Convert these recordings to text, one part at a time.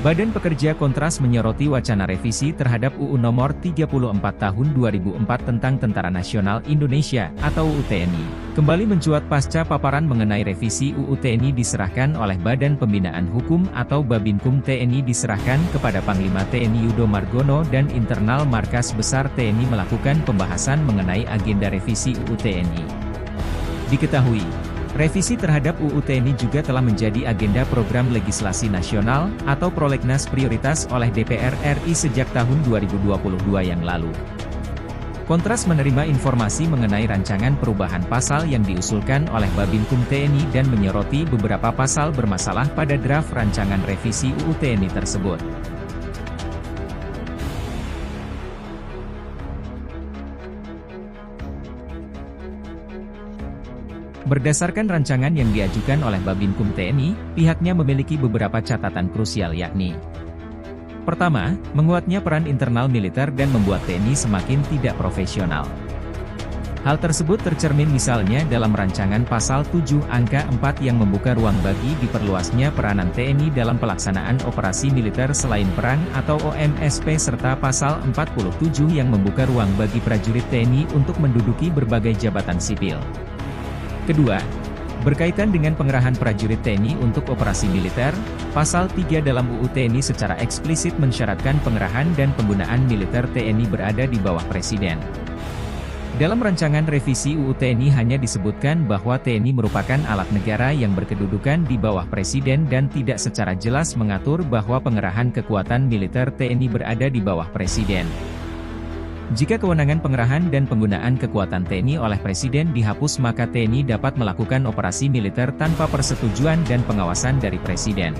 Badan Pekerja Kontras menyoroti wacana revisi terhadap UU Nomor 34 Tahun 2004 tentang Tentara Nasional Indonesia, atau UU TNI. Kembali mencuat pasca paparan mengenai revisi UU TNI diserahkan oleh Badan Pembinaan Hukum atau Babinkum TNI diserahkan kepada Panglima TNI Yudo Margono dan internal Markas Besar TNI melakukan pembahasan mengenai agenda revisi UU TNI. Diketahui, revisi terhadap UU TNI juga telah menjadi agenda program legislasi nasional, atau prolegnas prioritas oleh DPR RI sejak tahun 2022 yang lalu. Kontras menerima informasi mengenai rancangan perubahan pasal yang diusulkan oleh Babinkum TNI dan menyoroti beberapa pasal bermasalah pada draft rancangan revisi UU TNI tersebut. Berdasarkan rancangan yang diajukan oleh Babinkum TNI, pihaknya memiliki beberapa catatan krusial yakni: pertama, menguatnya peran internal militer dan membuat TNI semakin tidak profesional. Hal tersebut tercermin misalnya dalam rancangan pasal 7 angka 4 yang membuka ruang bagi diperluasnya peranan TNI dalam pelaksanaan operasi militer selain perang atau OMSP serta pasal 47 yang membuka ruang bagi prajurit TNI untuk menduduki berbagai jabatan sipil. Kedua, berkaitan dengan pengerahan prajurit TNI untuk operasi militer, pasal 3 dalam UU TNI secara eksplisit mensyaratkan pengerahan dan penggunaan militer TNI berada di bawah Presiden. Dalam rancangan revisi UU TNI hanya disebutkan bahwa TNI merupakan alat negara yang berkedudukan di bawah Presiden dan tidak secara jelas mengatur bahwa pengerahan kekuatan militer TNI berada di bawah Presiden. Jika kewenangan pengerahan dan penggunaan kekuatan TNI oleh Presiden dihapus maka TNI dapat melakukan operasi militer tanpa persetujuan dan pengawasan dari Presiden.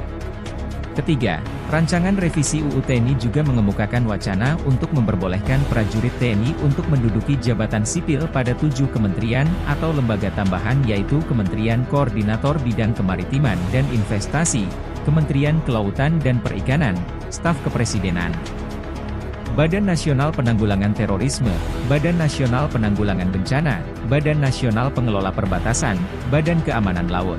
Ketiga, rancangan revisi UU TNI juga mengemukakan wacana untuk memperbolehkan prajurit TNI untuk menduduki jabatan sipil pada 7 kementerian atau lembaga tambahan yaitu Kementerian Koordinator Bidang Kemaritiman dan Investasi, Kementerian Kelautan dan Perikanan, Staf Kepresidenan, Badan Nasional Penanggulangan Terorisme, Badan Nasional Penanggulangan Bencana, Badan Nasional Pengelola Perbatasan, Badan Keamanan Laut.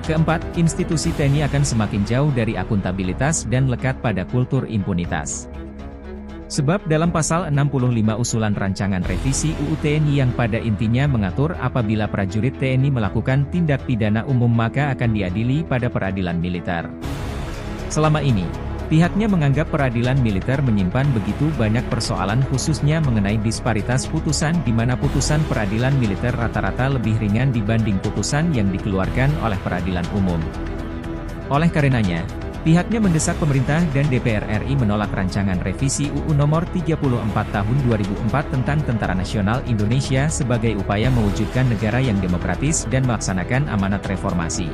Keempat, institusi TNI akan semakin jauh dari akuntabilitas dan lekat pada kultur impunitas. Sebab dalam pasal 65 usulan rancangan revisi UU TNI yang pada intinya mengatur apabila prajurit TNI melakukan tindak pidana umum maka akan diadili pada peradilan militer. Selama ini, pihaknya menganggap peradilan militer menyimpan begitu banyak persoalan khususnya mengenai disparitas putusan di mana putusan peradilan militer rata-rata lebih ringan dibanding putusan yang dikeluarkan oleh peradilan umum. Oleh karenanya, pihaknya mendesak pemerintah dan DPR RI menolak rancangan revisi UU Nomor 34 Tahun 2004 tentang Tentara Nasional Indonesia sebagai upaya mewujudkan negara yang demokratis dan melaksanakan amanat reformasi.